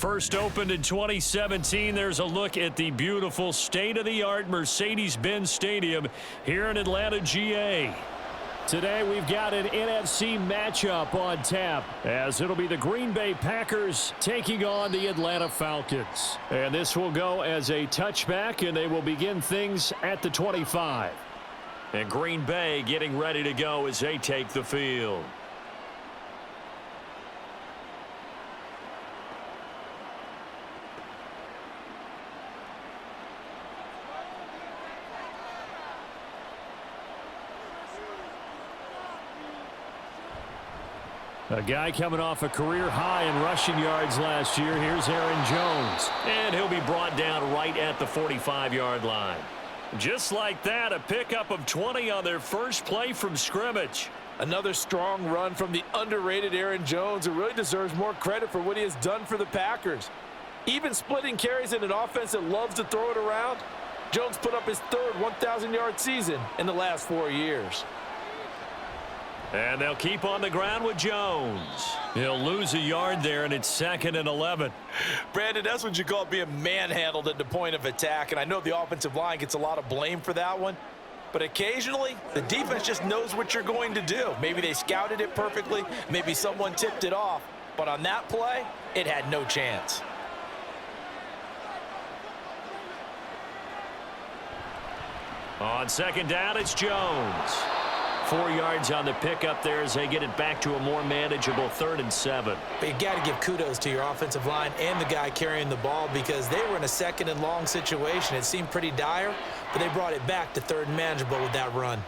First opened in 2017, there's a look at the beautiful state-of-the-art Mercedes-Benz Stadium here in Atlanta, GA. Today we've got an NFC matchup on tap, as it'll be the Green Bay Packers taking on the Atlanta Falcons. And this will go as a touchback, and they will begin things at the 25. And Green Bay getting ready to go as they take the field. A guy coming off a career high in rushing yards last year. Here's Aaron Jones. And he'll be brought down right at the 45-yard line. Just like that, a pickup of 20 on their first play from scrimmage. Another strong run from the underrated Aaron Jones, who really deserves more credit for what he has done for the Packers. Even splitting carries in an offense that loves to throw it around, Jones put up his third 1,000-yard season in the last 4 years. And they'll keep on the ground with Jones. He'll lose a yard there, and it's 2nd and 11. Brandon, that's what you call being manhandled at the point of attack. And I know the offensive line gets a lot of blame for that one. But occasionally, the defense just knows what you're going to do. Maybe they scouted it perfectly. Maybe someone tipped it off. But on that play, it had no chance. On 2nd down, it's Jones. 4 yards on the pickup there as they get it back to a more manageable 3rd and 7. But you got to give kudos to your offensive line and the guy carrying the ball, because they were in a 2nd and long situation. It seemed pretty dire, but they brought it back to 3rd and manageable with that run.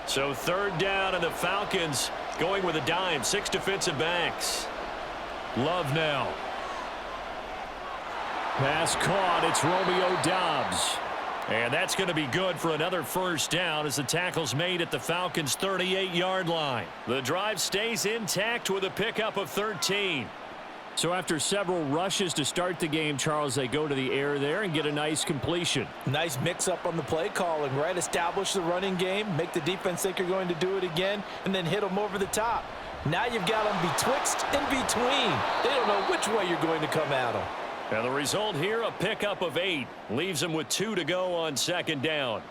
So 3rd down, and the Falcons going with a dime. 6 defensive backs. Love now. Pass caught. It's Romeo Doubs. And that's going to be good for another first down as the tackle's made at the Falcons' 38-yard line. The drive stays intact with a pickup of 13. So after several rushes to start the game, Charles, they go to the air there and get a nice completion. Nice mix-up on the play calling, right? Establish the running game, make the defense think you're going to do it again, and then hit them over the top. Now you've got them betwixt and between. They don't know which way you're going to come at them. And the result here, a pickup of 8. Leaves them with 2 to go on 2nd down.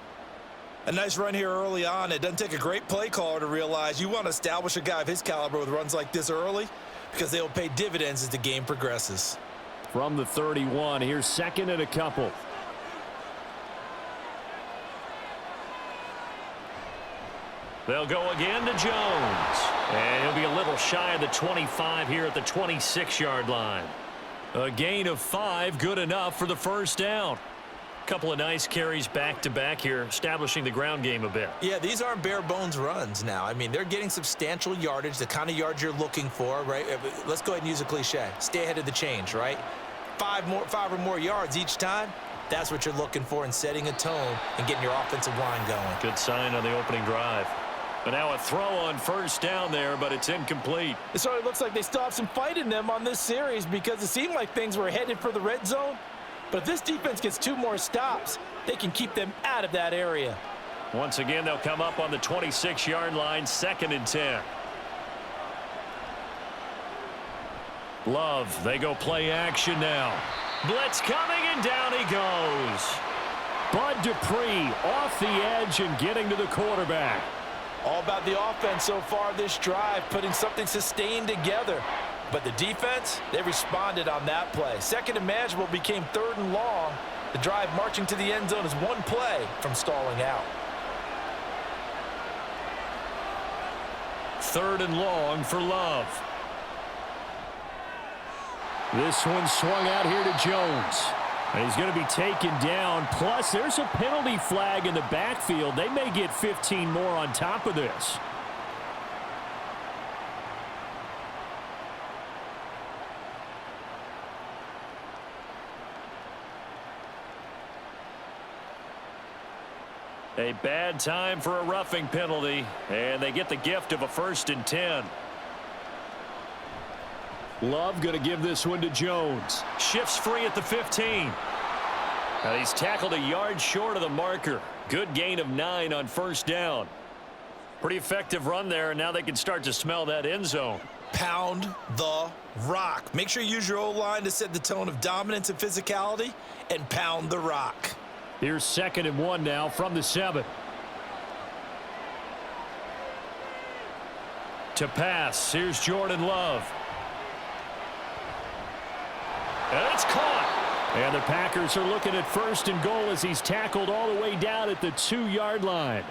A nice run here early on. It doesn't take a great play caller to realize you want to establish a guy of his caliber with runs like this early, because they will pay dividends as the game progresses. From the 31, here's 2nd and a couple. They'll go again to Jones. And he'll be a little shy of the 25 here at the 26-yard line. A gain of 5, good enough for the first down. Couple of nice carries back-to-back here, establishing the ground game a bit. Yeah, these aren't bare-bones runs now. I mean, they're getting substantial yardage, the kind of yards you're looking for, right? Let's go ahead and use a cliche. Stay ahead of the change, right? 5 or more yards each time. That's what you're looking for in setting a tone and getting your offensive line going. Good sign on the opening drive. But now a throw on first down there, but it's incomplete. It sort of looks like they still have some fight in them on this series, because it seemed like things were headed for the red zone. But if this defense gets 2 more stops, they can keep them out of that area. Once again, they'll come up on the 26-yard line, 2nd and 10. Love, they go play action now. Blitz coming, and down he goes. Bud Dupree off the edge and getting to the quarterback. All about the offense so far this drive, putting something sustained together. But the defense, they responded on that play. 2nd and manageable became 3rd and long. The drive marching to the end zone is 1 play from stalling out. 3rd and long for Love. This one swung out here to Jones. And he's going to be taken down. Plus, there's a penalty flag in the backfield. They may get 15 more on top of this. A bad time for a roughing penalty, and they get the gift of a 1st and 10. Love going to give this one to Jones. Shifts free at the 15. And he's tackled a yard short of the marker. Good gain of 9 on first down. Pretty effective run there, and now they can start to smell that end zone. Pound the Rock. Make sure you use your O-line to set the tone of dominance and physicality and pound the rock. Here's 2nd and 1 now from the 7. To pass, here's Jordan Love. And it's caught. And the Packers are looking at 1st and goal as he's tackled all the way down at the 2-yard line.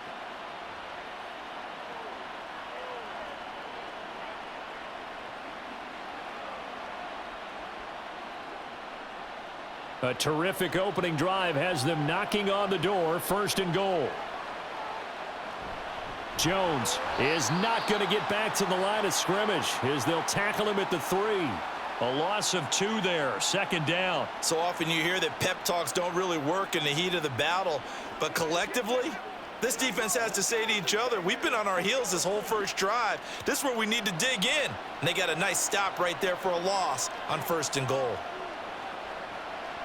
A terrific opening drive has them knocking on the door. 1st and goal. Jones is not going to get back to the line of scrimmage as they'll tackle him at the 3. A loss of 2 there. 2nd down. So often you hear that pep talks don't really work in the heat of the battle, but collectively, this defense has to say to each other, we've been on our heels this whole first drive. This is where we need to dig in. And they got a nice stop right there for a loss on 1st and goal.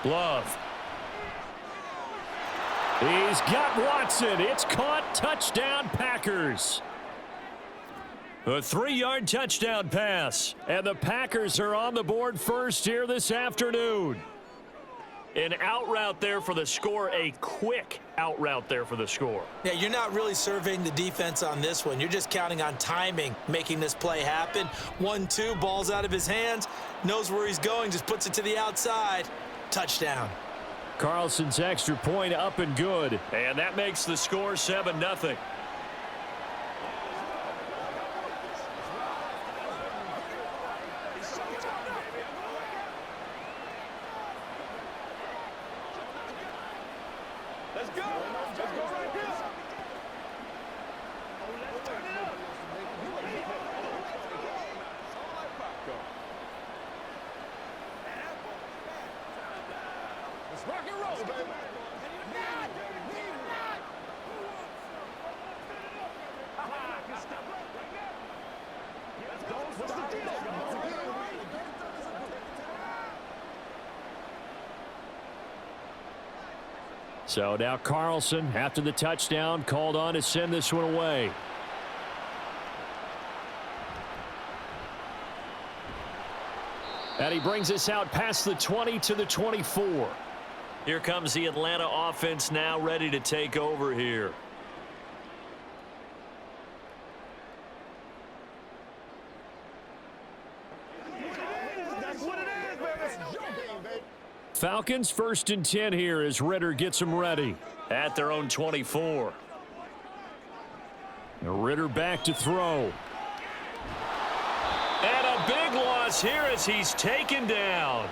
Love. He's got Watson. It's caught. Touchdown, Packers. A 3-yard touchdown pass. And the Packers are on the board first here this afternoon. An out route there for the score. A quick out route there for the score. Yeah, you're not really surveying the defense on this one. You're just counting on timing, making this play happen. 1-2, ball's out of his hands. Knows where he's going, just puts it to the outside. Touchdown. Carlson's extra point up and good. And that makes the score 7-0. Let's go. Let's go right here. Let's rock and roll, baby. So now Carlson, after the touchdown, called on to send this one away. And he brings us out past the 20 to the 24. Here comes the Atlanta offense now ready to take over here. That's what it is, baby. It's your game, baby. Falcons 1st and 10 here as Ritter gets them ready at their own 24. Ritter back to throw. And a big loss here as he's taken down.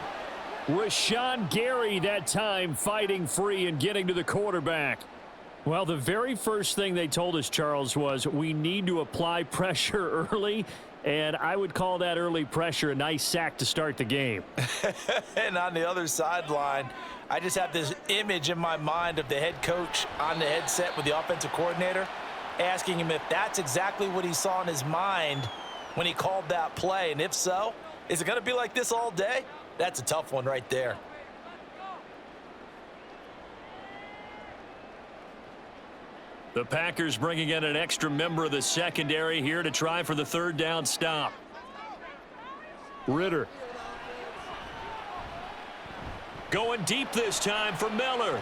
Rashawn Gary that time fighting free and getting to the quarterback. Well, the very first thing they told us, Charles, was we need to apply pressure early. And I would call that early pressure a nice sack to start the game. And on the other sideline, I just have this image in my mind of the head coach on the headset with the offensive coordinator asking him if that's exactly what he saw in his mind when he called that play. And if so, is it going to be like this all day? That's a tough one right there. The Packers bringing in an extra member of the secondary here to try for the 3rd down stop. Ritter. Going deep this time for Miller.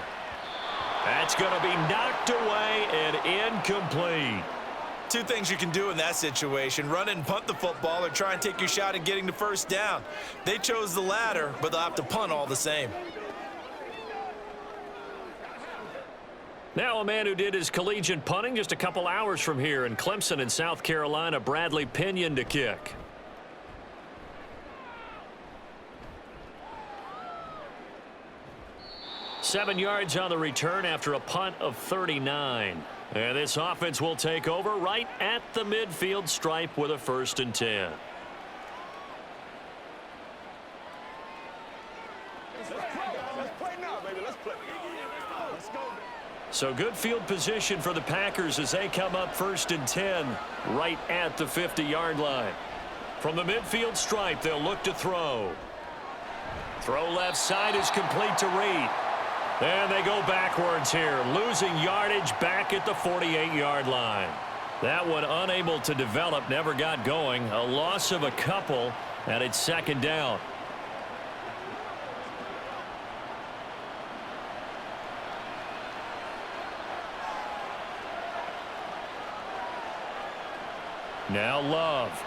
That's going to be knocked away and incomplete. Two things you can do in that situation: run and punt the football, or try and take your shot at getting the 1st down. They chose the latter, but they'll have to punt all the same. Now a man who did his collegiate punting just a couple hours from here in Clemson in South Carolina, Bradley Pinion to kick. Seven yards on the return after a punt of 39. And this offense will take over right at the midfield stripe with a 1st and 10. Let's play now, baby. Let's play. Let's go. So good field position for the Packers as they come up 1st and 10 right at the 50-yard line. From the midfield stripe, they'll look to throw. Throw left side is complete to Reed. And they go backwards here, losing yardage back at the 48-yard line. That one unable to develop, never got going. A loss of a couple, And it's second down. Now Love.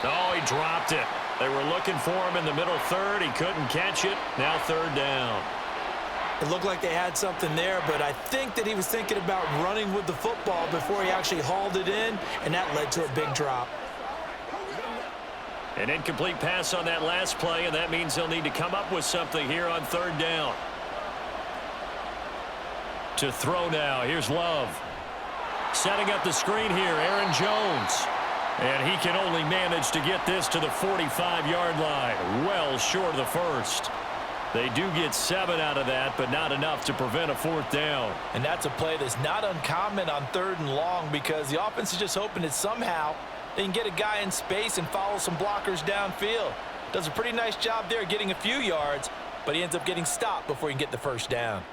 Oh, he dropped it. They were looking for him in the middle third. He couldn't catch it. Now third down. It looked like they had something there, but I think that he was thinking about running with the football before he actually hauled it in, and that led to a big drop. An incomplete pass on that last play, and that means they'll need to come up with something here on third down. To throw now. Here's Love. Setting up the screen here, Aaron Jones. And he can only manage to get this to the 45-yard line. Well short of the first. They do get 7 out of that, but not enough to prevent a fourth down. And that's a play that's not uncommon on third and long because the offense is just hoping that somehow they can get a guy in space and follow some blockers downfield. Does a pretty nice job there getting a few yards, but he ends up getting stopped before he can get the first down.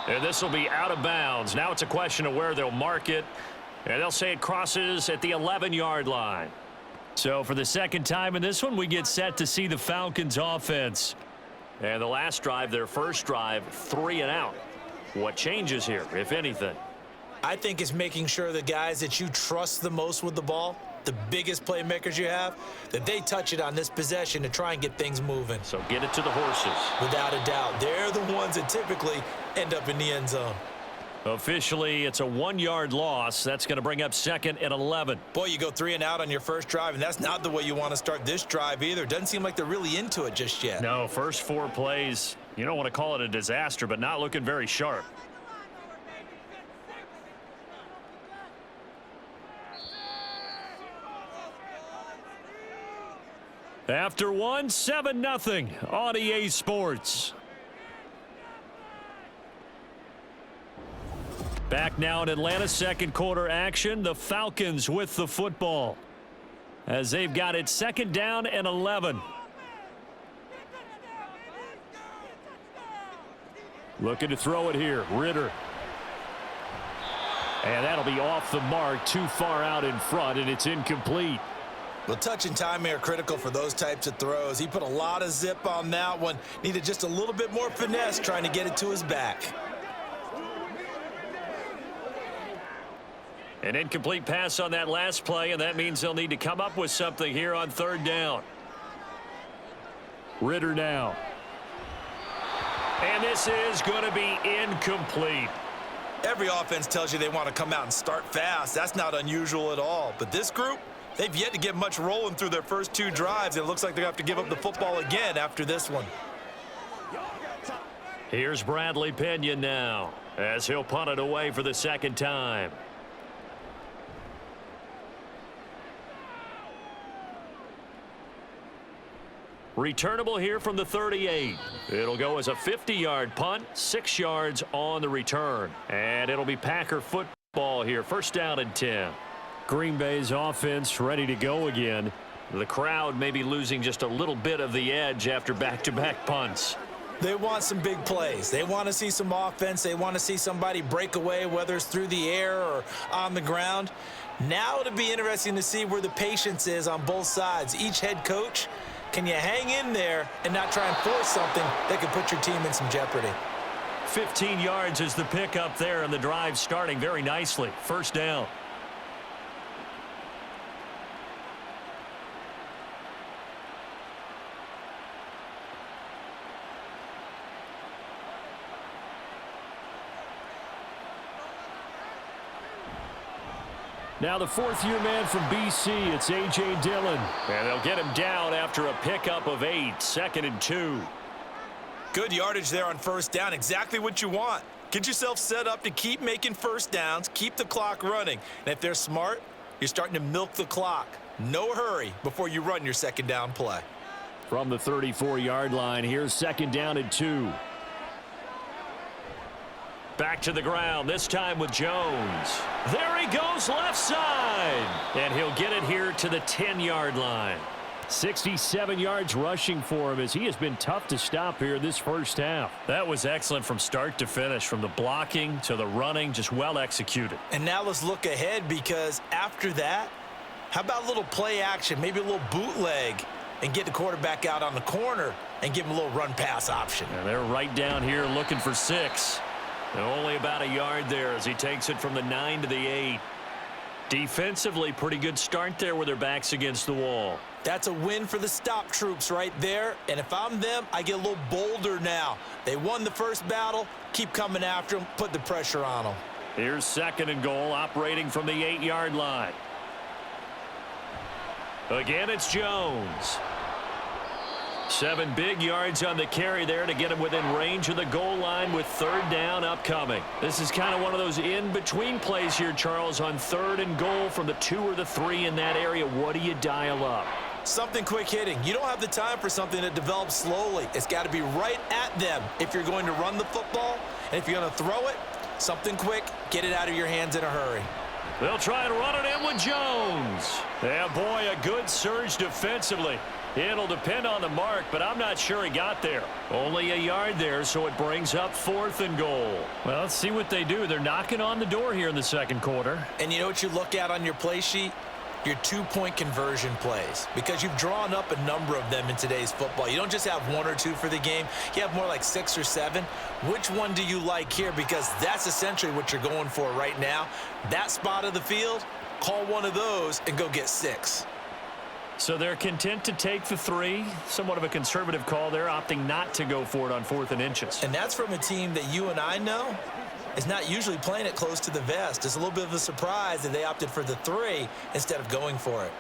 And this will be out of bounds. Now it's a question of where they'll mark it. And they'll say it crosses at the 11-yard line. So for the second time in this one, we get set to see the Falcons offense. And the last drive, their first drive, 3 and out. What changes here, if anything? I think it's making sure the guys that you trust the most with the ball, the biggest playmakers you have, that they touch it on this possession to try and get things moving. So get it to the horses. Without a doubt. They're the ones that typically end up in the end zone. Officially, it's a 1-yard loss. That's going to bring up second and 11. Boy, you go 3 and out on your first drive, and that's not the way you want to start this drive either. Doesn't seem like they're really into it just yet. No, first 4 plays, you don't want to call it a disaster, but not looking very sharp. After one, 7-0 on EA Sports. Back now in Atlanta, second quarter action. The Falcons with the football as they've got it second down and 11. Looking to throw it here. Ritter. And that'll be off the mark, too far out in front, and it's incomplete. Well, touch and timing are critical for those types of throws. He put a lot of zip on that one. Needed just a little bit more finesse trying to get it to his back. An incomplete pass on that last play, and that means they'll need to come up with something here on third down. Ritter now. And this is going to be incomplete. Every offense tells you they want to come out and start fast. That's not unusual at all. But this group, they've yet to get much rolling through their first 2 drives. And it looks like they're going to have to give up the football again after this one. Here's Bradley Pinion now as he'll punt it away for the second time. Returnable here from the 38. It'll go as a 50-yard punt, 6 yards on the return. And it'll be Packer football here, first down and 10. Green Bay's offense ready to go again. The crowd may be losing just a little bit of the edge after back-to-back punts. They want some big plays. They want to see some offense. They want to see somebody break away, whether it's through the air or on the ground. Now it'll be interesting to see where the patience is on both sides. Each head coach, can you hang in there and not try and force something that could put your team in some jeopardy? 15 yards is the pickup there, and the drive starting very nicely. First down. Now the fourth-year man from BC, it's A.J. Dillon. And they'll get him down after a pickup of 8, second and 2. Good yardage there on first down, exactly what you want. Get yourself set up to keep making first downs, keep the clock running. And if they're smart, you're starting to milk the clock. No hurry before you run your second down play. From the 34-yard line, here's second down and 2. Back to the ground, this time with Jones. There he goes, left side. And he'll get it here to the 10-yard line. 67 yards rushing for him as he has been tough to stop here this first half. That was excellent from start to finish, from the blocking to the running, just well executed. And now let's look ahead, because after that, How about a little play action, maybe a little bootleg, and get the quarterback out on the corner and give him a little run-pass option? And they're right down here looking for 6. Only about a yard there as he takes it from the 9 to the 8. Defensively, pretty good start there with their backs against the wall. That's a win for the stop troops right there. And if I'm them, I get a little bolder now. They won the first battle. Keep coming after them. Put the pressure on them. Here's 2nd and goal, operating from the 8-yard line. Again, it's Jones. 7 big yards on the carry there to get him within range of the goal line with 3rd down upcoming. This is kind of one of those in-between plays here, Charles, on 3rd and goal from the 2 or the 3 in that area. What do you dial up? Something quick hitting. You don't have the time for something that develops slowly. It's got to be right at them if you're going to run the football. And if you're going to throw it, something quick, get it out of your hands in a hurry. They'll try and run it in with Jones. Yeah, boy, a good surge defensively. It'll depend on the mark, but I'm not sure he got there. Only a yard there, so it brings up 4th and goal. Well, let's see what they do. They're knocking on the door here in the 2nd quarter. And you know what you look at on your play sheet? Your 2-point conversion plays, because you've drawn up a number of them in today's football. You don't just have 1 or 2 for the game. You have more like 6 or 7. Which one do you like here? Because that's essentially what you're going for right now. That spot of the field, call one of those and go get 6. So they're content to take the 3. Somewhat of a conservative call there, opting not to go for it on 4th and inches. And that's from a team that you and I know is not usually playing it close to the vest. It's a little bit of a surprise that they opted for the 3 instead of going for it.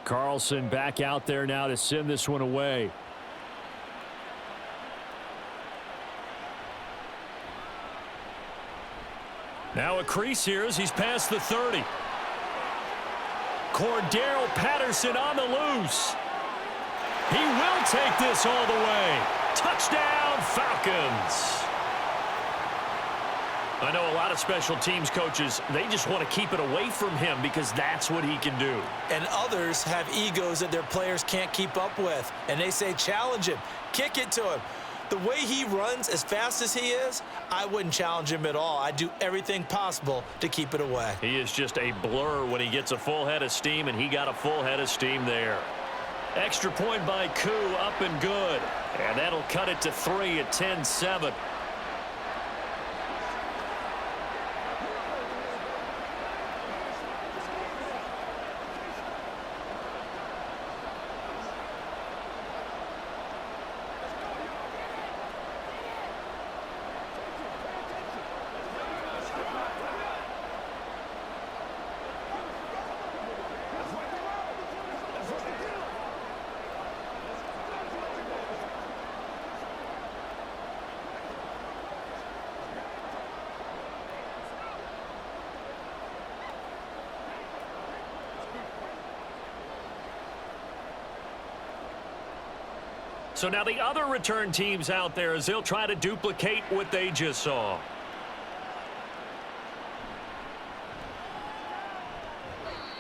Carlson back out there now to send this one away. Now a crease here as he's past the 30. Cordero Patterson on the loose. He will take this all the way. Touchdown, Falcons. I know a lot of special teams coaches, they just want to keep it away from him because that's what he can do. And others have egos that their players can't keep up with. And they say, challenge him, kick it to him. The way he runs as fast as he is, I wouldn't challenge him at all. I'd do everything possible to keep it away. He is just a blur when he gets a full head of steam, and he got a full head of steam there. Extra point by Koo, up and good. And that'll cut it to 3 at 10-7. So now the other return teams out there as they'll try to duplicate what they just saw.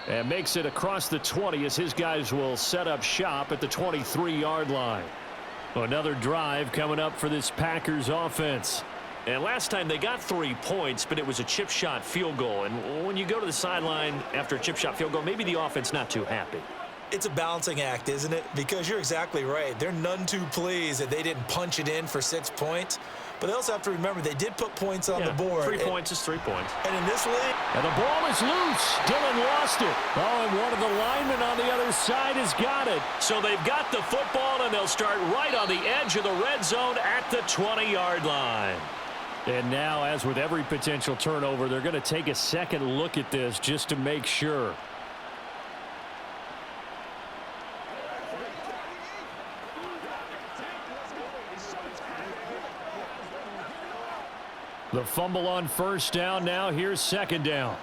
And makes it across the 20 as his guys will set up shop at the 23-yard line. Another drive coming up for this Packers offense. And last time they got 3 points, but it was a chip shot field goal. And when you go to the sideline after a chip shot field goal, maybe the offense not too happy. It's a balancing act, isn't it? Because you're exactly right. They're none too pleased that they didn't punch it in for 6 points. But they also have to remember they did put points on the board. 3 points is 3 points. And in this league... And the ball is loose. Dylan lost it. Oh, and one of the linemen on the other side has got it. So they've got the football, and they'll start right on the edge of the red zone at the 20-yard line. And now, as with every potential turnover, they're going to take a second look at this just to make sure. The fumble on first down. Now here's second down.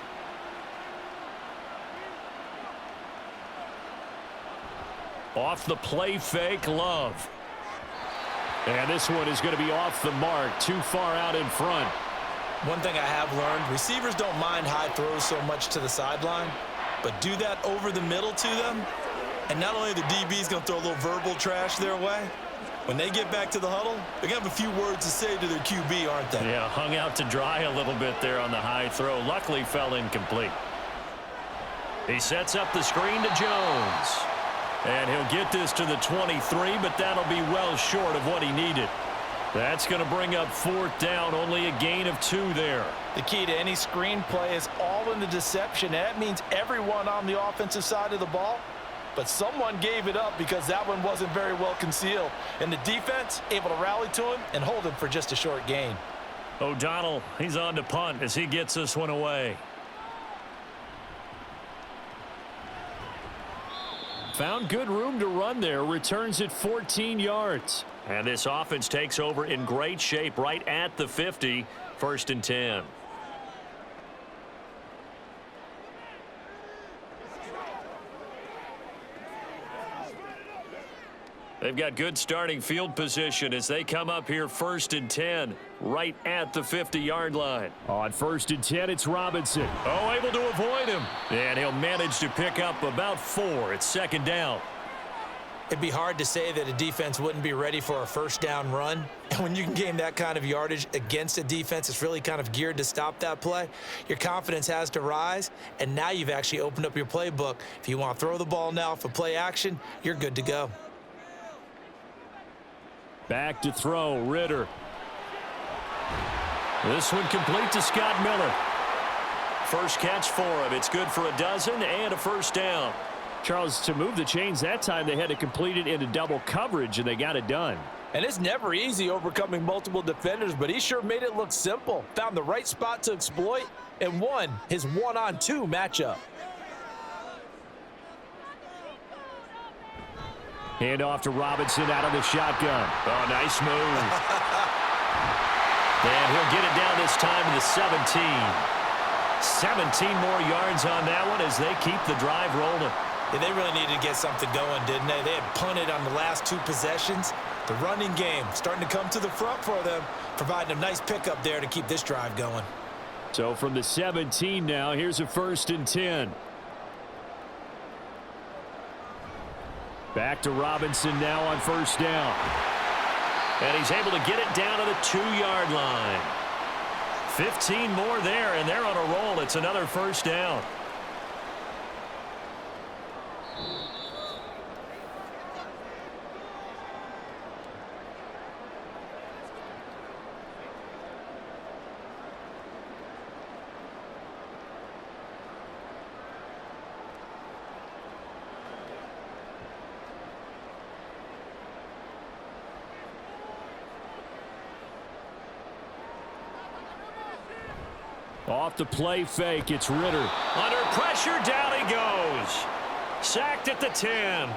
Off the play fake, Love. And this one is going to be off the mark, too far out in front. One thing I have learned, receivers don't mind high throws so much to the sideline, but do that over the middle to them, and not only the DB's going to throw a little verbal trash their way, when they get back to the huddle, they're going to have a few words to say to their QB, aren't they? Yeah, hung out to dry a little bit there on the high throw. Luckily fell incomplete. He sets up the screen to Jones. And he'll get this to the 23, but that'll be well short of what he needed. That's going to bring up 4th down, only a gain of 2 there. The key to any screen play is all in the deception. That means everyone on the offensive side of the ball, but someone gave it up because that one wasn't very well concealed. And the defense able to rally to him and hold him for just a short gain. O'Donnell, he's on to punt as he gets this one away. Found good room to run there, returns it 14 yards. And this offense takes over in great shape right at the 50, 1st and 10. They've got good starting field position as they come up here 1st and 10, right at the 50-yard line. On 1st and 10, it's Robinson. Oh, able to avoid him. And he'll manage to pick up about 4. It's 2nd down. It'd be hard to say that a defense wouldn't be ready for a 1st down run. And when you can gain that kind of yardage against a defense that's really kind of geared to stop that play, your confidence has to rise. And now you've actually opened up your playbook. If you want to throw the ball now for play action, you're good to go. Back to throw, Ritter. This one complete to Scott Miller. First catch for him. It's good for a dozen and a 1st down. Charles, to move the chains that time, they had to complete it into double coverage, and they got it done. And it's never easy overcoming multiple defenders, but he sure made it look simple. Found the right spot to exploit and won his 1-on-2 matchup. Hand off to Robinson out of the shotgun. Oh, nice move. And he'll get it down this time to the 17. 17 more yards on that one as they keep the drive rolling. Yeah, they really needed to get something going, didn't they? They had punted on the last 2 possessions. The running game starting to come to the front for them, providing a nice pickup there to keep this drive going. So from the 17 now, here's a 1st and 10. Back to Robinson now on 1st down. And he's able to get it down to the 2-yard line. 15 more there, and they're on a roll. It's another 1st down. Off the play fake, it's Ritter. Under pressure, down he goes. Sacked at the 10.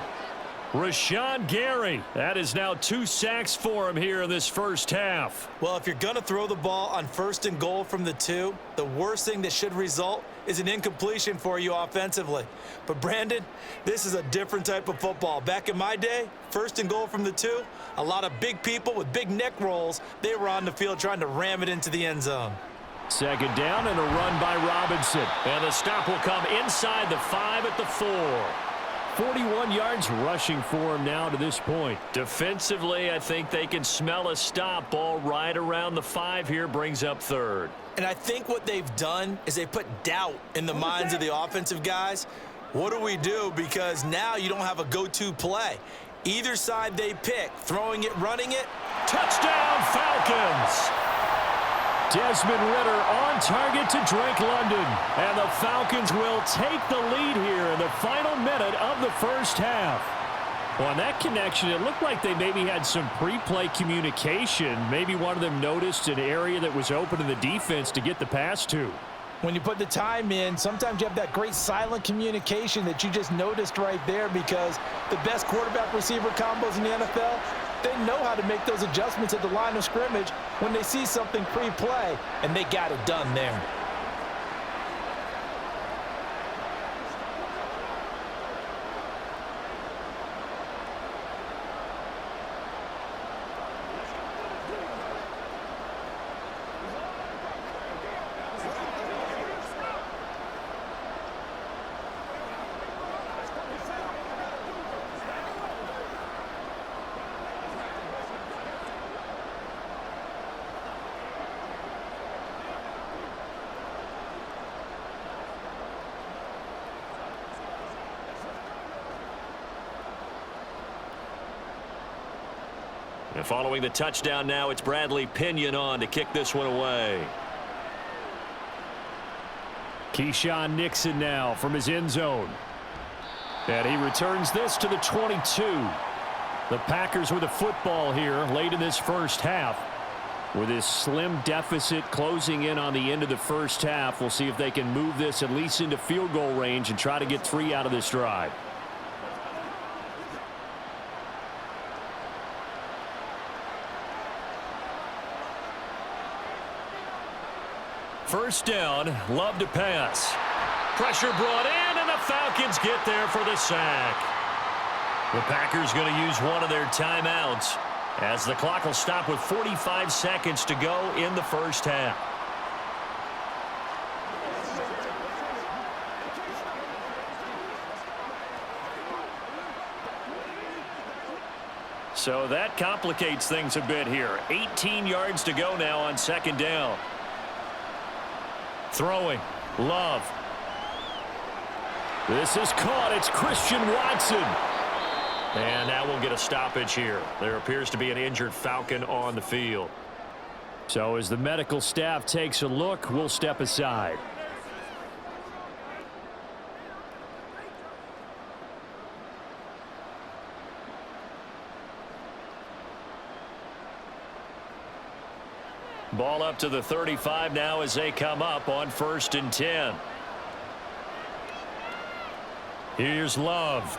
Rashawn Gary. That is now 2 sacks for him here in this first half. Well, if you're going to throw the ball on 1st and goal from the 2, the worst thing that should result is an incompletion for you offensively. But, Brandon, this is a different type of football. Back in my day, 1st and goal from the 2, a lot of big people with big neck rolls, they were on the field trying to ram it into the end zone. 2nd down and a run by Robinson. And the stop will come inside the 5 at the 4. 41 yards rushing for him now to this point. Defensively, I think they can smell a stop. Ball right around the 5 here, brings up 3rd. And I think what they've done is they put doubt in the minds of the offensive guys. What do we do? Because now you don't have a go-to play. Either side they pick, throwing it, running it. Touchdown, Falcons! Desmond Ritter on target to Drake London. And the Falcons will take the lead here in the final minute of the first half. Well, on that connection, it looked like they maybe had some pre-play communication. Maybe one of them noticed an area that was open to the defense to get the pass to. When you put the time in, sometimes you have that great silent communication that you just noticed right there, because the best quarterback-receiver combos in the NFL, they know how to make those adjustments at the line of scrimmage when they see something pre-play, and they got it done there. And following the touchdown now, it's Bradley Pinion on to kick this one away. Keyshawn Nixon now from his end zone. And he returns this to the 22. The Packers with a football here late in this first half. With this slim deficit closing in on the end of the first half, we'll see if they can move this at least into field goal range and try to get 3 out of this drive. First down, Love to pass. Pressure brought in, and the Falcons get there for the sack. The Packers going to use one of their timeouts as the clock will stop with 45 seconds to go in the first half. So that complicates things a bit here. 18 yards to go now on second down. Throwing, Love. This is caught. It's Christian Watson. And that will get a stoppage here. There appears to be an injured Falcon on the field. So as the medical staff takes a look, we'll step aside. Ball up to the 35 now as they come up on 1st and 10. Here's Love.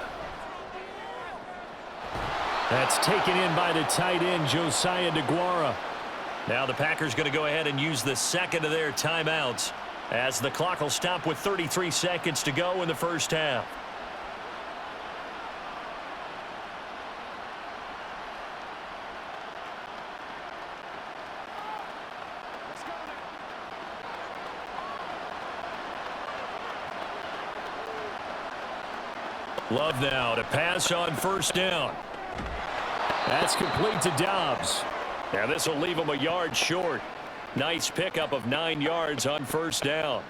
That's taken in by the tight end, Josiah DeGuara. Now the Packers going to go ahead and use the second of their timeouts as the clock will stop with 33 seconds to go in the first half. Love now to pass on 1st down. That's complete to Dobbs. Now this will leave him a yard short. Nice pickup of 9 yards on 1st down.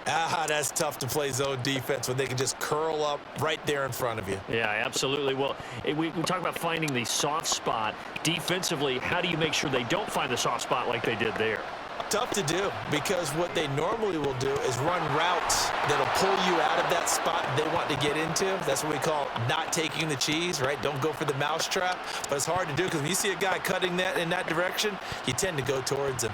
That's tough to play zone defense when they can just curl up right there in front of you. Yeah, absolutely. Well, we talk about finding the soft spot. Defensively, how do you make sure they don't find the soft spot like they did there? Tough to do, because what they normally will do is run routes that'll pull you out of that spot they want to get into. That's what we call not taking the cheese, right? Don't go for the mousetrap. But it's hard to do because when you see a guy cutting that in that direction, you tend to go towards him.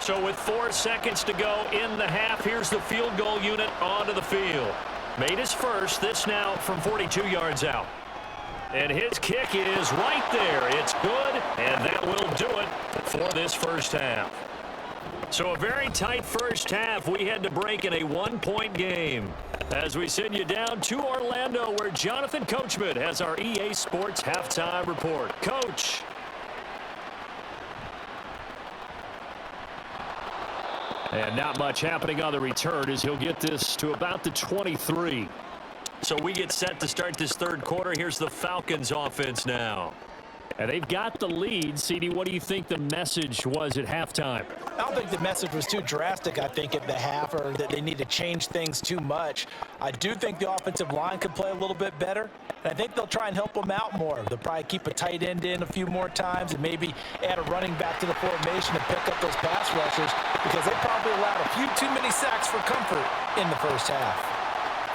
So with 4 seconds to go in the half, here's the field goal unit onto the field. Made his first, this now from 42 yards out. And his kick is right there. It's good, and that will do it for this first half. So a very tight first half. We had to break in a 1-point game as we send you down to Orlando, where Jonathan Coachman has our EA Sports halftime report. Coach. And not much happening on the return as he'll get this to about the 23. So we get set to start this third quarter. Here's the Falcons offense now. And they've got the lead. CD, what do you think the message was at halftime? I don't think the message was too drastic, I think, at the half, or that they need to change things too much. I do think the offensive line could play a little bit better, and I think they'll try and help them out more. They'll probably keep a tight end in a few more times and maybe add a running back to the formation and pick up those pass rushers, because they probably allowed a few too many sacks for comfort in the first half.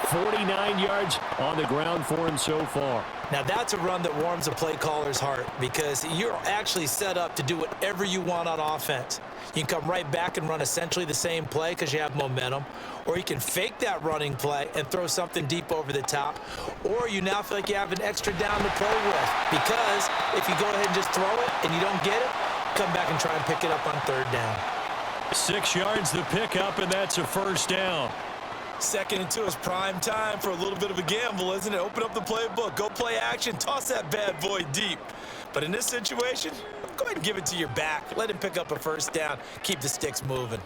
49 yards on the ground for him so far. Now that's a run that warms a play caller's heart, because you're actually set up to do whatever you want on offense. You can come right back and run essentially the same play because you have momentum, or you can fake that running play and throw something deep over the top, or you now feel like you have an extra down to play with, because if you go ahead and just throw it and you don't get it, come back and try and pick it up on 3rd down. 6 yards the pickup, and that's a first down. 2nd and 2 is prime time for a little bit of a gamble, isn't it? Open up the playbook, go play action, toss that bad boy deep. But in this situation, go ahead and give it to your back. Let him pick up a first down. Keep the sticks moving.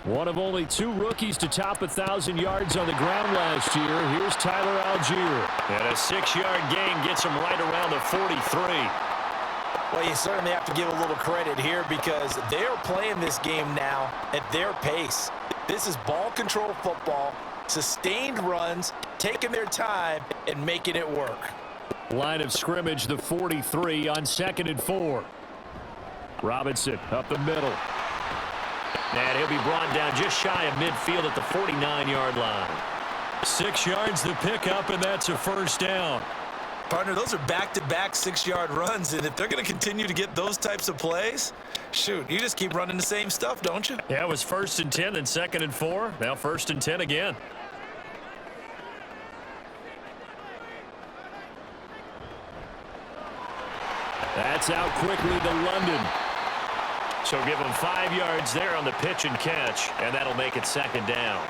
One of only 2 rookies to top 1,000 yards on the ground last year. Here's Tyler Algier. And a 6-yard gain gets him right around the 43. Well, you certainly have to give a little credit here because they're playing this game now at their pace. This is ball control football, sustained runs, taking their time, and making it work. Line of scrimmage, the 43 on 2nd and 4. Robinson up the middle. And he'll be brought down just shy of midfield at the 49-yard line. 6 yards the pickup, and that's a first down. Partner, those are back-to-back 6-yard runs, and if they're going to continue to get those types of plays, shoot, you just keep running the same stuff, don't you? Yeah, it was 1st and 10, then 2nd and 4. Now 1st and 10 again. That's out quickly to London. So give him 5 yards there on the pitch and catch, and that'll make it 2nd down.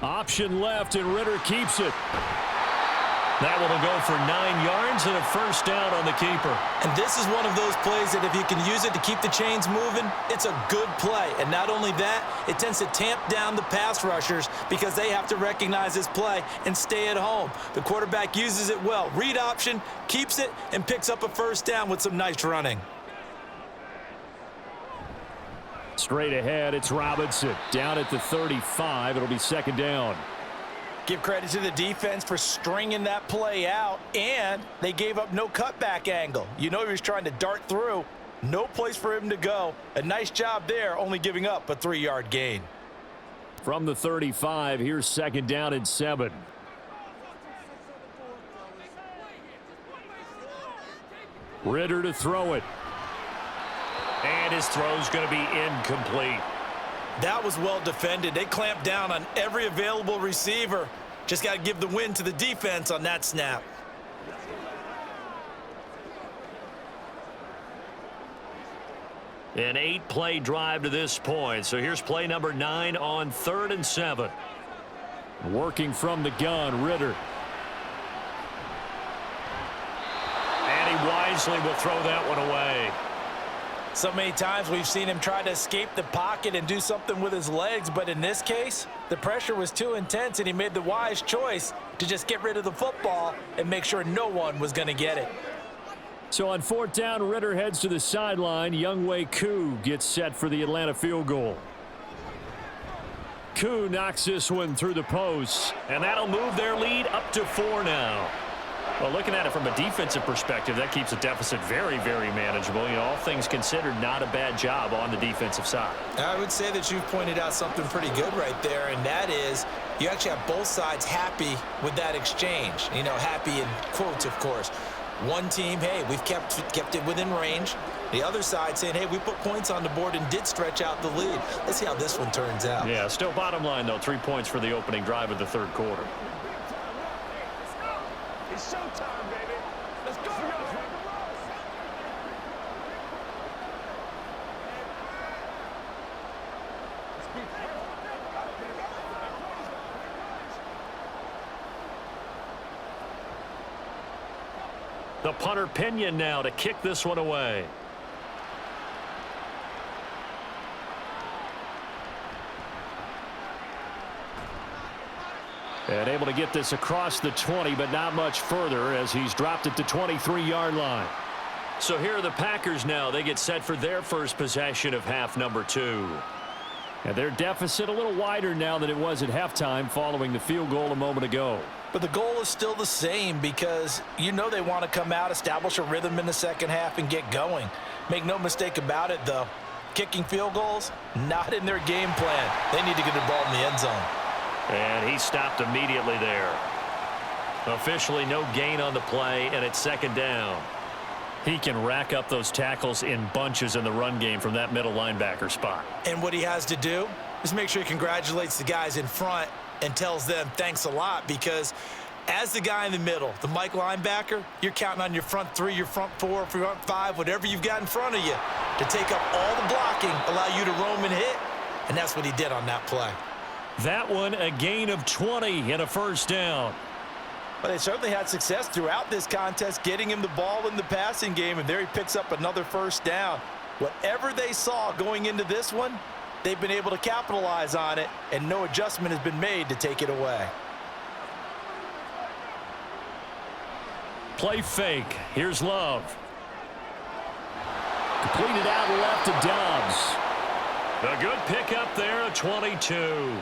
Option left, and Ritter keeps it. That one will go for 9 yards and a first down on the keeper. And this is one of those plays that if you can use it to keep the chains moving, it's a good play. And not only that, it tends to tamp down the pass rushers because they have to recognize this play and stay at home. The quarterback uses it well. Read option, keeps it, and picks up a first down with some nice running. Straight ahead, it's Robinson. Down at the 35, it'll be 2nd down. Give credit to the defense for stringing that play out, and they gave up no cutback angle. You know he was trying to dart through. No place for him to go. A nice job there, only giving up a 3-yard gain. From the 35, here's 2nd down and 7. Ritter to throw it. And his throw's going to be incomplete. That was well defended. They clamped down on every available receiver. Just got to give the win to the defense on that snap. An 8-play drive to this point. So here's play number 9 on 3rd and 7. Working from the gun, Ritter. And he wisely will throw that one away. So many times we've seen him try to escape the pocket and do something with his legs, but in this case, the pressure was too intense and he made the wise choice to just get rid of the football and make sure no one was going to get it. So on 4th down, Ritter heads to the sideline. Younghoe Koo gets set for the Atlanta field goal. Koo knocks this one through the post, and that'll move their lead up to 4 now. Well, looking at it from a defensive perspective, that keeps the deficit very, very manageable. You know, all things considered, not a bad job on the defensive side. I would say that you've pointed out something pretty good right there, and that is you actually have both sides happy with that exchange. You know, happy in quotes, of course. One team, hey, we've kept it within range. The other side saying, hey, we put points on the board and did stretch out the lead. Let's see how this one turns out. Yeah, still bottom line, though, 3 points for the opening drive of the 3rd quarter. It's showtime, baby. Let's go. The punter Pinion now to kick this one away. and able to get this across the 20, but not much further as he's dropped it to 23-yard line. So here are the Packers now. They get set for their first possession of half number 2. And their deficit a little wider now than it was at halftime following the field goal a moment ago. But the goal is still the same because you know they want to come out, establish a rhythm in the second half, and get going. Make no mistake about it, though. Kicking field goals, not in their game plan. They need to get the ball in the end zone. And he stopped immediately there. Officially no gain on the play, and it's second down. He can rack up those tackles in bunches in the run game from that middle linebacker spot. And what he has to do is make sure he congratulates the guys in front and tells them thanks a lot, because as the guy in the middle, the Mike linebacker, you're counting on your front 3, your front 4, front 5, whatever you've got in front of you to take up all the blocking, allow you to roam and hit, and that's what he did on that play. That one a gain of 20 and a first down. Well, they certainly had success throughout this contest, getting him the ball in the passing game, and there he picks up another first down. Whatever they saw going into this one, they've been able to capitalize on it, and no adjustment has been made to take it away. Play fake. Here's Love. Completed out left to Dobbs. A good pickup there, a 22.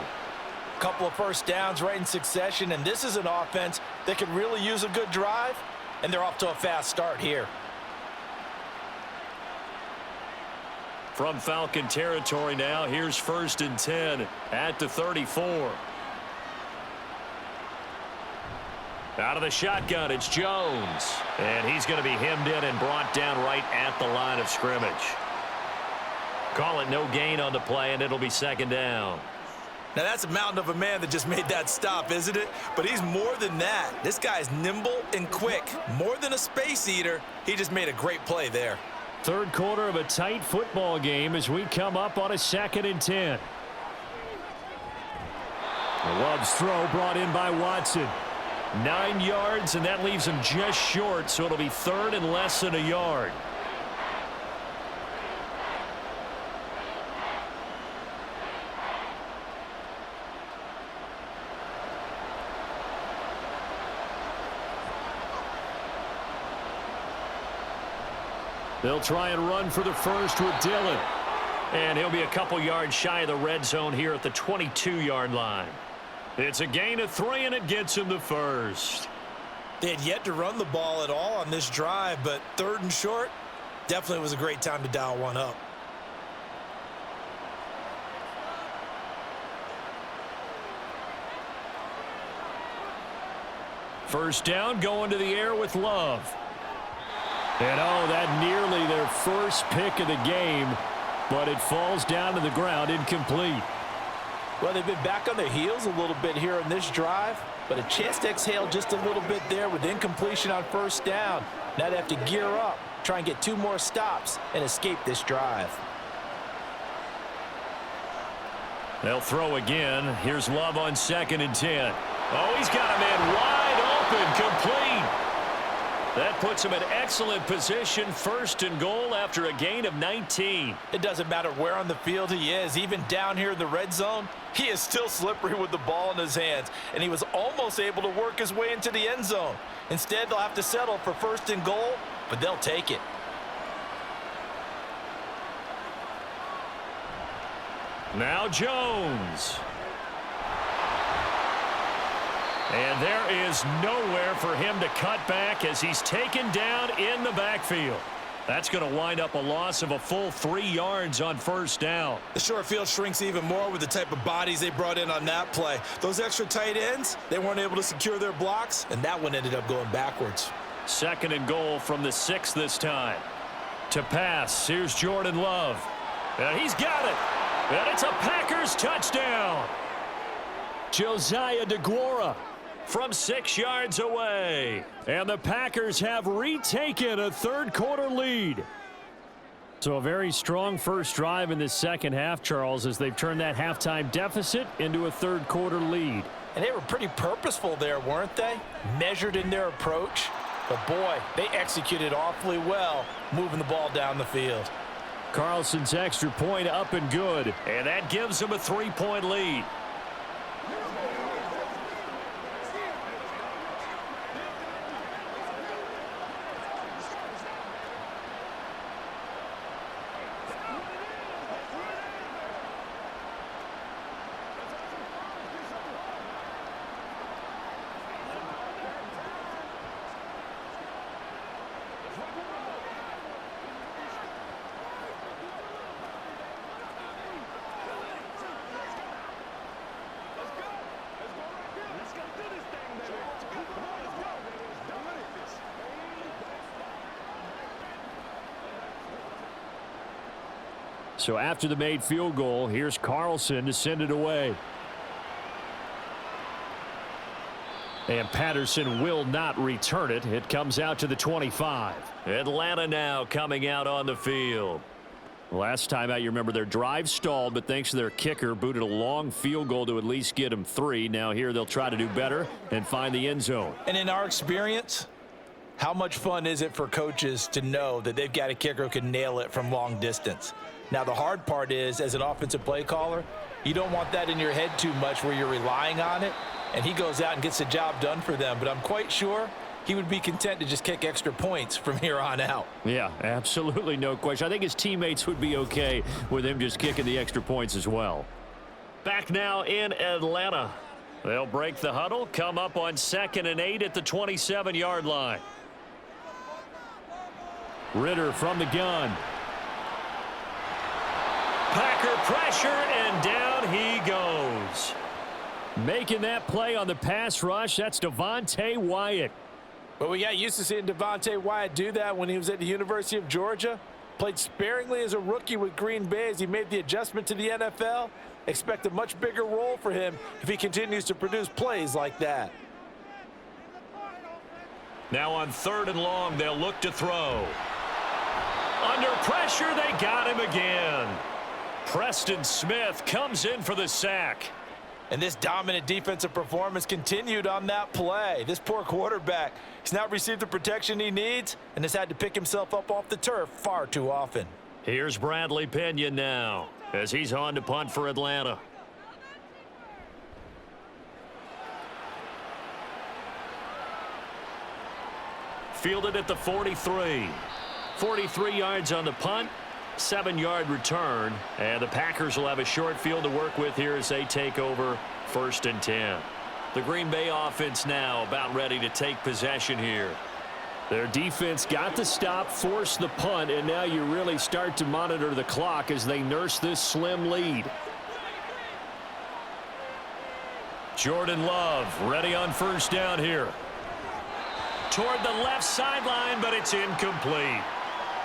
Couple of first downs right in succession, and this is an offense that could really use a good drive, and they're off to a fast start here. From Falcon territory now, here's 1st and 10 at the 34. Out of the shotgun, it's Jones. And he's going to be hemmed in and brought down right at the line of scrimmage. Call it no gain on the play, and it'll be 2nd down. Now, that's a mountain of a man that just made that stop, isn't it? But he's more than that. This guy's nimble and quick. More than a space eater, he just made a great play there. Third quarter of a tight football game as we come up on a 2nd and 10. Love's throw brought in by Watson. 9 yards, and that leaves him just short, so it'll be 3rd and less than a yard. They'll try and run for the first with Dillon. And he'll be a couple yards shy of the red zone here at the 22-yard line. It's a gain of 3, and it gets him the first. They had yet to run the ball at all on this drive, but 3rd and short, definitely was a great time to dial one up. First down, going to the air with Love. And that nearly their first pick of the game, but it falls down to the ground incomplete. Well, they've been back on their heels a little bit here on this drive, but a chance to exhale just a little bit there with incompletion on first down. Now they have to gear up, try and get 2 more stops and escape this drive. They'll throw again. Here's Love on 2nd and 10. Oh, he's got a man wide open, complete. That puts him in excellent position, 1st and goal after a gain of 19. It doesn't matter where on the field he is, even down here in the red zone, he is still slippery with the ball in his hands, and he was almost able to work his way into the end zone. Instead, they'll have to settle for 1st and goal, but they'll take it. Now Jones. And there is nowhere for him to cut back as he's taken down in the backfield. That's going to wind up a loss of a full 3 yards on first down. The short field shrinks even more with the type of bodies they brought in on that play. Those extra tight ends, they weren't able to secure their blocks, and that one ended up going backwards. 2nd and goal from the 6 this time. To pass, here's Jordan Love. And he's got it. And it's a Packers touchdown. Josiah DeGuara from 6 yards away. And the Packers have retaken a third quarter lead. So a very strong first drive in this second half, Charles, as they've turned that halftime deficit into a third quarter lead. And they were pretty purposeful there, weren't they? Measured in their approach. But boy, they executed awfully well, moving the ball down the field. Carlson's extra point up and good. And that gives them a 3-point lead. So after the made field goal, here's Carlson to send it away. And Patterson will not return it. It comes out to the 25. Atlanta now coming out on the field. Last time out, you remember their drive stalled, but thanks to their kicker, booted a long field goal to at least get them 3. Now here they'll try to do better and find the end zone. And in our experience, how much fun is it for coaches to know that they've got a kicker who can nail it from long distance? Now, the hard part is, as an offensive play caller, you don't want that in your head too much where you're relying on it, and he goes out and gets the job done for them. But I'm quite sure he would be content to just kick extra points from here on out. Yeah, absolutely no question. I think his teammates would be okay with him just kicking the extra points as well. Back now in Atlanta. They'll break the huddle, come up on 2nd and 8 at the 27-yard line. Ritter from the gun. Packer pressure, and down he goes. Making that play on the pass rush, that's Devontae Wyatt. But we got used to seeing Devontae Wyatt do that when he was at the University of Georgia. Played sparingly as a rookie with Green Bay as he made the adjustment to the NFL. Expect a much bigger role for him if he continues to produce plays like that. Now on 3rd and long, they'll look to throw. Under pressure, they got him again. Preston Smith comes in for the sack. And this dominant defensive performance continued on that play. This poor quarterback has not received the protection he needs and has had to pick himself up off the turf far too often. Here's Bradley Pinion now as he's on to punt for Atlanta. Fielded at the 43. 43 yards on the punt. 7-yard return, and the Packers will have a short field to work with here as they take over 1st and 10. The Green Bay offense now about ready to take possession here. Their defense got the stop, forced the punt, and now you really start to monitor the clock as they nurse this slim lead. Jordan Love ready on 1st down here. Toward the left sideline, but it's incomplete.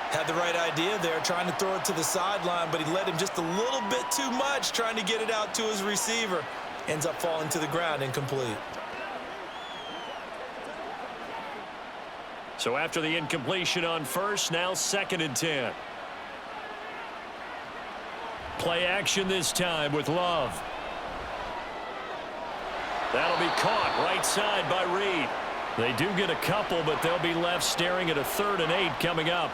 Had the right idea there, trying to throw it to the sideline, but he led him just a little bit too much, trying to get it out to his receiver. Ends up falling to the ground, incomplete. So after the incompletion on 1st, now 2nd and 10. Play action this time with Love. That'll be caught right side by Reed. They do get a couple, but they'll be left staring at a 3rd and 8 coming up.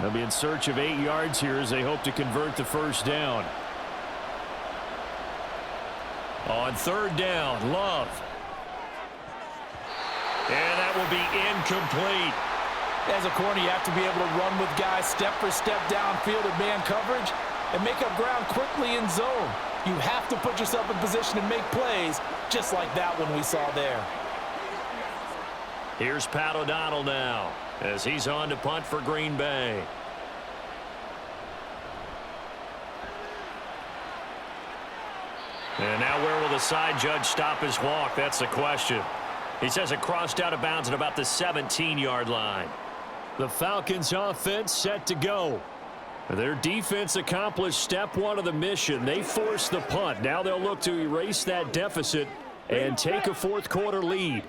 They'll be in search of 8 yards here as they hope to convert the 1st down. On 3rd down, Love. And that will be incomplete. As a corner, you have to be able to run with guys step for step downfield in man coverage and make up ground quickly in zone. You have to put yourself in position to make plays just like that one we saw there. Here's Pat O'Donnell now as he's on to punt for Green Bay. And now where will the side judge stop his walk? That's the question. He says it crossed out of bounds at about the 17-yard line. The Falcons offense set to go. Their defense accomplished step 1 of the mission. They forced the punt. Now they'll look to erase that deficit and take a 4th quarter lead.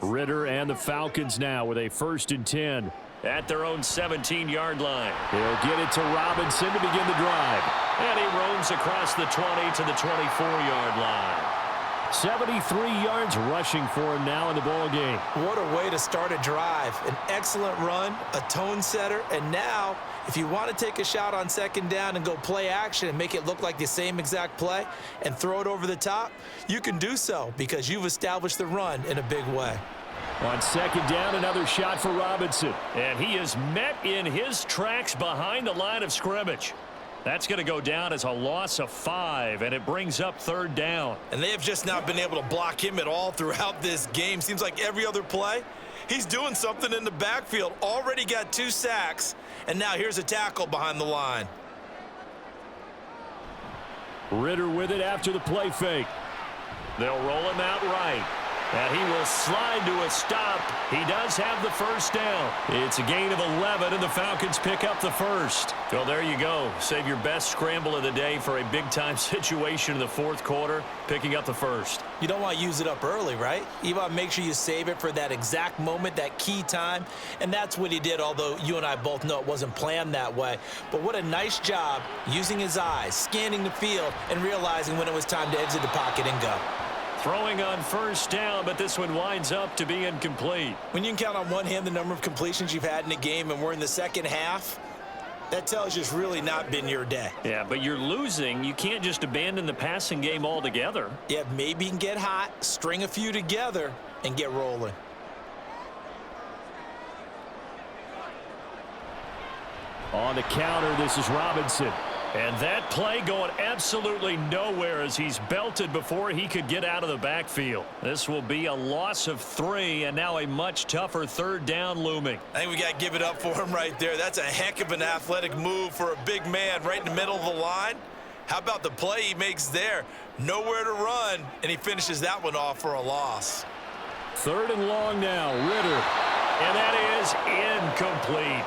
Ritter and the Falcons now with a 1st and 10 at their own 17-yard line. They'll get it to Robinson to begin the drive. And he roams across the 20 to the 24-yard line. 73 yards rushing for him now in the ball game. What a way to start a drive. An excellent run, a tone setter, and now if you want to take a shot on 2nd down and go play action and make it look like the same exact play and throw it over the top, you can do so because you've established the run in a big way. On 2nd down, another shot for Robinson. And he is met in his tracks behind the line of scrimmage. That's going to go down as a loss of 5, and it brings up 3rd down. And they have just not been able to block him at all throughout this game. Seems like every other play, he's doing something in the backfield. Already got 2 sacks, and now here's a tackle behind the line. Ritter with it after the play fake. They'll roll him out right. And he will slide to a stop. He does have the first down. It's a gain of 11, and the Falcons pick up the first. Well, there you go. Save your best scramble of the day for a big-time situation in the fourth quarter, picking up the first. You don't want to use it up early, right? You want to make sure you save it for that exact moment, that key time. And that's what he did, although you and I both know it wasn't planned that way. But what a nice job using his eyes, scanning the field, and realizing when it was time to exit the pocket and go. Throwing on first down, but this one winds up to be incomplete. When you can count on one hand the number of completions you've had in a game and we're in the second half, that tells you it's really not been your day. Yeah, but you're losing. You can't just abandon the passing game altogether. Yeah, maybe you can get hot, string a few together, and get rolling. On the counter, this is Robinson. And that play going absolutely nowhere as he's belted before he could get out of the backfield. This will be a loss of 3, and now a much tougher third down looming. I think we got to give it up for him right there. That's a heck of an athletic move for a big man right in the middle of the line. How about the play he makes there? Nowhere to run, and he finishes that one off for a loss. 3rd and long now, Ritter. And that is incomplete.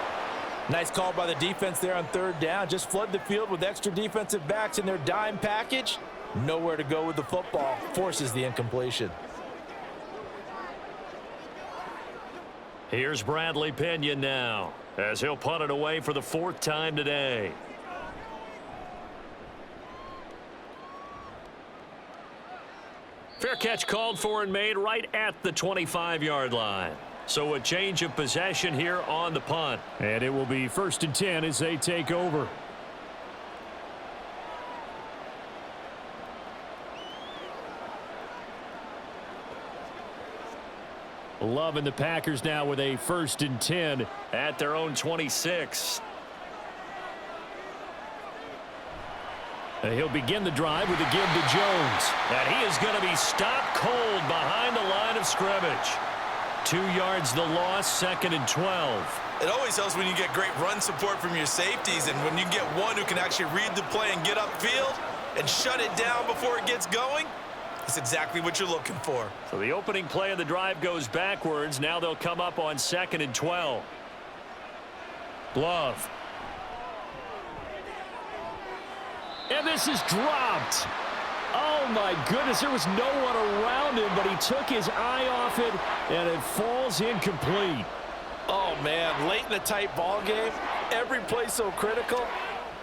Nice call by the defense there on 3rd down. Just flood the field with extra defensive backs in their dime package. Nowhere to go with the football. Forces the incompletion. Here's Bradley Pinion now as he'll punt it away for the 4th time today. Fair catch called for and made right at the 25-yard line. So a change of possession here on the punt. And it will be 1st and 10 as they take over. Love and the Packers now with a 1st and 10 at their own 26. He'll begin the drive with a give to Jones. And he is going to be stopped cold behind the line of scrimmage. 2 yards the loss, 2nd and 12. It always helps when you get great run support from your safeties, and when you get one who can actually read the play and get upfield and shut it down before it gets going, that's exactly what you're looking for. So the opening play of the drive goes backwards. Now they'll come up on 2nd and 12. Love. And this is dropped. Oh, my goodness, there was no one around him, but he took his eye off it, and it falls incomplete. Oh, man, late in a tight ball game, every play so critical,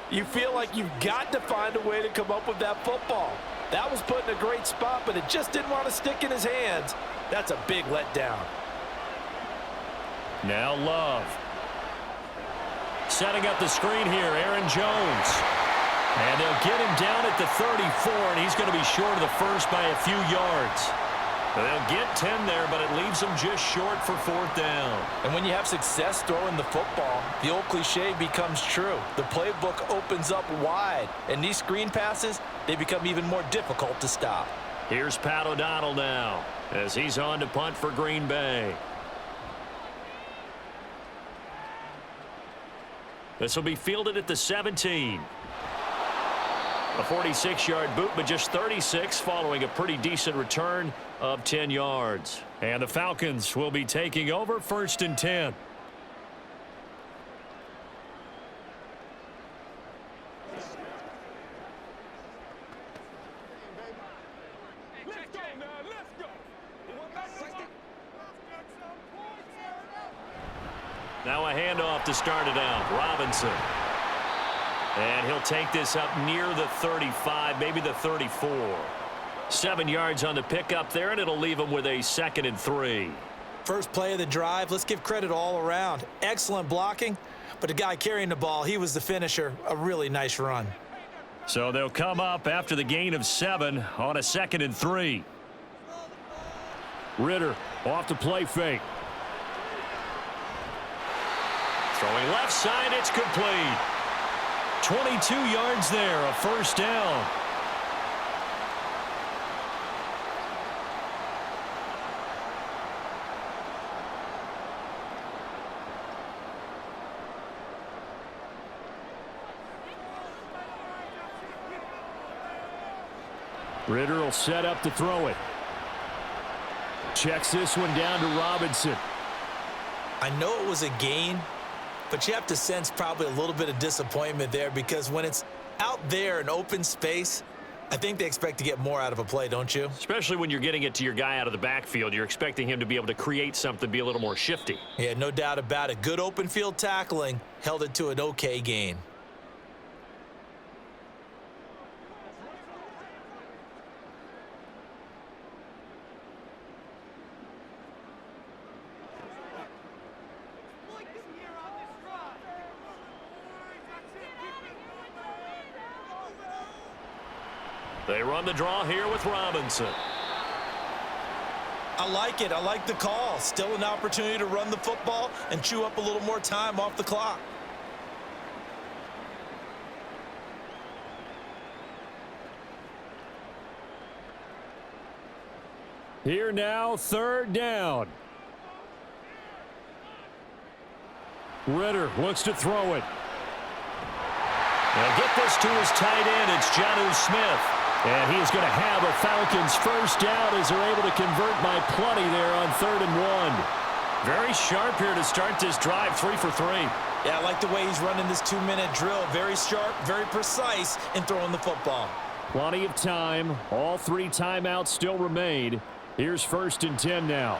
you feel like you've got to find a way to come up with that football. That was put in a great spot, but it just didn't want to stick in his hands. That's a big letdown. Now Love. Setting up the screen here, Aaron Jones. And they'll get him down at the 34, and he's going to be short of the first by a few yards. They'll get 10 there, but it leaves them just short for 4th down. And when you have success throwing the football, the old cliche becomes true. The playbook opens up wide, and these screen passes, they become even more difficult to stop. Here's Pat O'Donnell now as he's on to punt for Green Bay. This will be fielded at the 17. A 46-yard boot, but just 36 following a pretty decent return of 10 yards. And the Falcons will be taking over 1st and 10. Now a handoff to start it out. Robinson. And he'll take this up near the 35, maybe the 34. 7 yards on the pickup there, and it'll leave him with a 2nd and 3. First play of the drive, let's give credit all around. Excellent blocking, but the guy carrying the ball, he was the finisher. A really nice run. So they'll come up after the gain of 7 on a 2nd and 3. Ritter off the play fake. Throwing left side, it's complete. 22 yards there, a 1st down. Ritter will set up to throw it. Checks this one down to Robinson. I know it was a gain, but you have to sense probably a little bit of disappointment there because when it's out there in open space, I think they expect to get more out of a play, don't you? Especially when you're getting it to your guy out of the backfield. You're expecting him to be able to create something, be a little more shifty. Yeah, no doubt about it. Good open field tackling held it to an okay gain. They run the draw here with Robinson. I like it. I like the call. Still an opportunity to run the football and chew up a little more time off the clock. Here now, third down. Ritter looks to throw it. They'll get this to his tight end. It's Jonnu Smith. And he is going to have a Falcons first down as they're able to convert by plenty there on 3rd and 1. Very sharp here to start this drive, 3 for 3. Yeah, I like the way he's running this 2-minute drill. Very sharp, very precise in throwing the football. Plenty of time. All 3 timeouts still remain. Here's 1st and 10 now.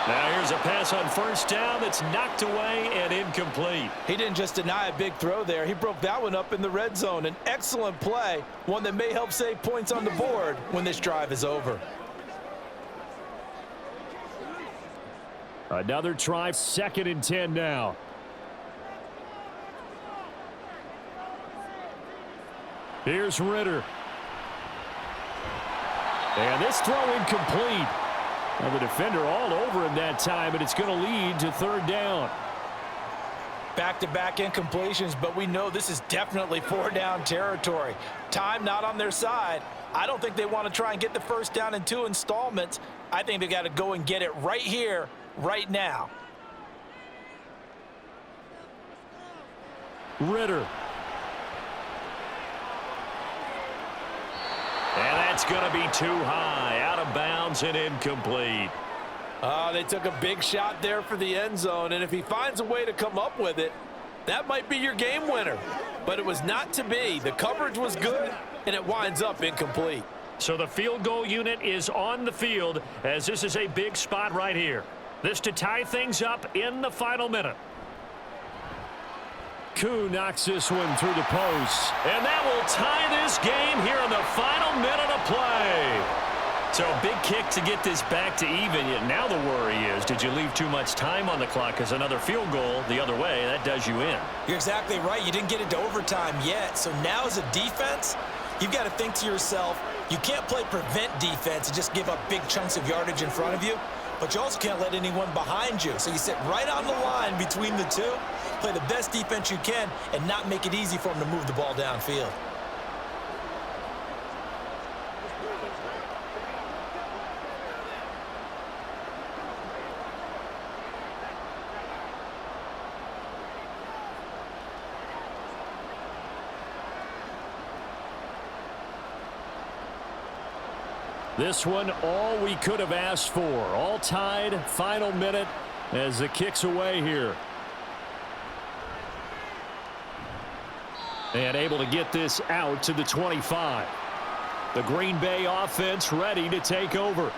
Now here's a pass on first down that's knocked away and incomplete. He didn't just deny a big throw there. He broke that one up in the red zone. An excellent play, one that may help save points on the board when this drive is over. Another try, 2nd and 10 now. Here's Ritter. And this throw incomplete. Well, the defender all over him that time, but it's going to lead to 3rd down. Back-to-back incompletions, but we know this is definitely 4-down territory. Time not on their side. I don't think they want to try and get the first down in 2 installments. I think they got to go and get it right here, right now. Ritter. And that's going to be too high, out of bounds and incomplete. They took a big shot there for the end zone, and if he finds a way to come up with it, that might be your game winner. But it was not to be. The coverage was good, and it winds up incomplete. So the field goal unit is on the field as this is a big spot right here. This to tie things up in the final minute. Koo knocks this one through the post. And that will tie this game here in the final minute of play. So a big kick to get this back to even. Yet now the worry is, did you leave too much time on the clock? Because another field goal the other way, that does you in. You're exactly right. You didn't get it to overtime yet. So now as a defense, you've got to think to yourself, you can't play prevent defense and just give up big chunks of yardage in front of you. But you also can't let anyone behind you. So you sit right on the line between the two, play the best defense you can, and not make it easy for them to move the ball downfield. This one, all we could have asked for. All tied, final minute as the kick's away here. And able to get this out to the 25. The Green Bay offense ready to take over.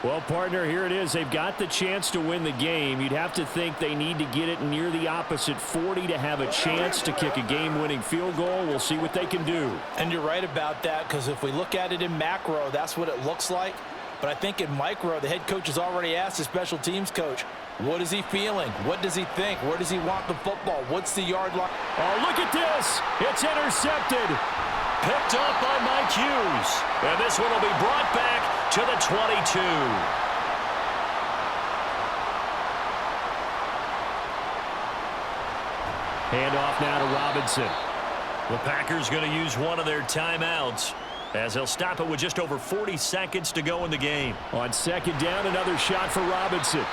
Well, partner, here it is. They've got the chance to win the game. You'd have to think they need to get it near the opposite 40 to have a chance to kick a game-winning field goal. We'll see what they can do. And you're right about that, because if we look at it in macro, that's what it looks like. But I think in micro, the head coach has already asked the special teams coach, what is he feeling? What does he think? Where does he want the football? What's the yard line? Oh, look at this. It's intercepted. Picked up by Mike Hughes. And this one will be brought back to the 22. Handoff now to Robinson. The Packers going to use one of their timeouts as they'll stop it with just over 40 seconds to go in the game. On 2nd down, another shot for Robinson.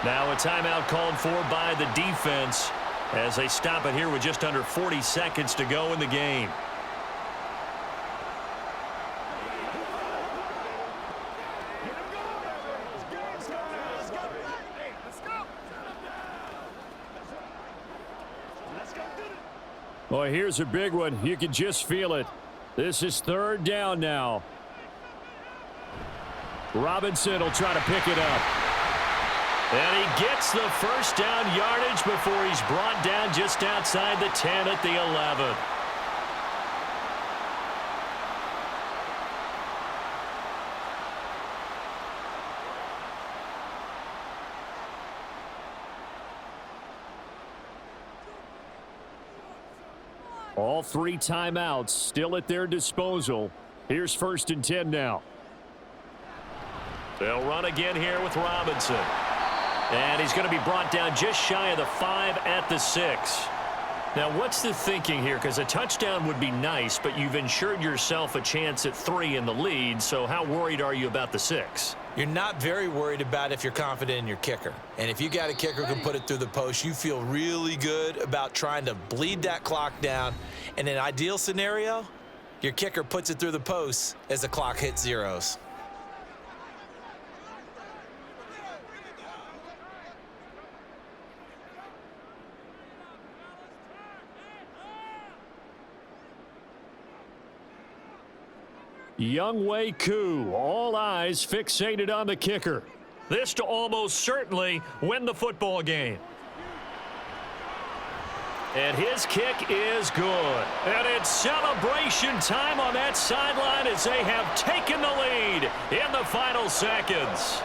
Now a timeout called for by the defense as they stop it here with just under 40 seconds to go in the game. Well, here's a big one. You can just feel it. This is 3rd down now. Robinson will try to pick it up. And he gets the first down yardage before he's brought down just outside the 10 at the 11. All 3 timeouts still at their disposal. Here's 1st and 10 now. They'll run again here with Robinson. And he's going to be brought down just shy of the 5 at the 6. Now, what's the thinking here? Because a touchdown would be nice, but you've ensured yourself a chance at 3 in the lead, so how worried are you about the 6? You're not very worried about if you're confident in your kicker. And if you got a kicker who can put it through the post, you feel really good about trying to bleed that clock down. In an ideal scenario, your kicker puts it through the post as the clock hits zeros. Younghoe Koo, all eyes fixated on the kicker. This to almost certainly win the football game. And his kick is good. And it's celebration time on that sideline as they have taken the lead in the final seconds.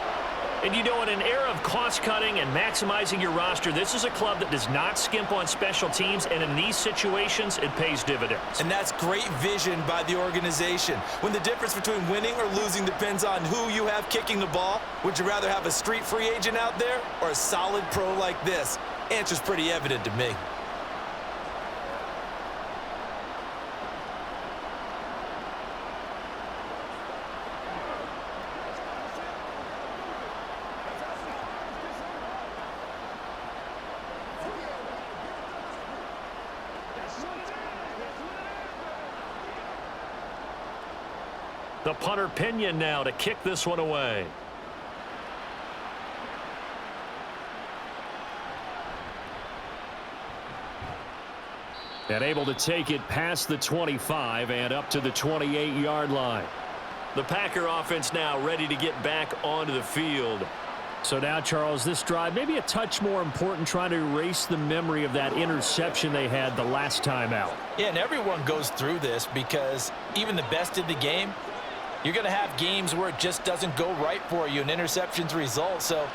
And you know, in an era of cost-cutting and maximizing your roster, this is a club that does not skimp on special teams, and in these situations, it pays dividends. And that's great vision by the organization. When the difference between winning or losing depends on who you have kicking the ball, would you rather have a street free agent out there or a solid pro like this? Answer's pretty evident to me. The punter Pinion now to kick this one away. And able to take it past the 25 and up to the 28-yard line. The Packer offense now ready to get back onto the field. So now, Charles, this drive maybe a touch more important, trying to erase the memory of that interception they had the last time out. Yeah, and everyone goes through this because even the best in the game, you're going to have games where it just doesn't go right for you and interceptions result. So,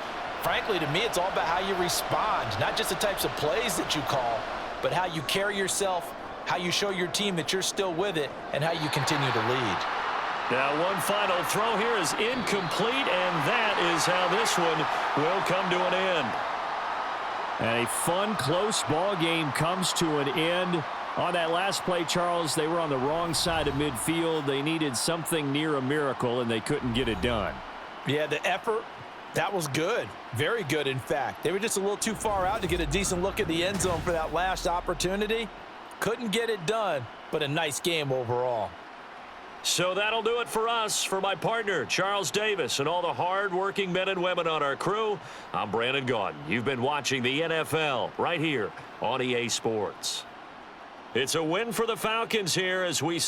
frankly, to me, it's all about how you respond, not just the types of plays that you call, but how you carry yourself, how you show your team that you're still with it, and how you continue to lead. Now, one final throw here is incomplete, and that is how this one will come to an end. And a fun, close ball game comes to an end. On that last play, Charles, they were on the wrong side of midfield. They needed something near a miracle, and they couldn't get it done. Yeah, the effort, that was good. Very good, in fact. They were just a little too far out to get a decent look at the end zone for that last opportunity. Couldn't get it done, but a nice game overall. So that'll do it for us. For my partner, Charles Davis, and all the hard-working men and women on our crew, I'm Brandon Gaudin. You've been watching the NFL right here on EA Sports. It's a win for the Falcons here as we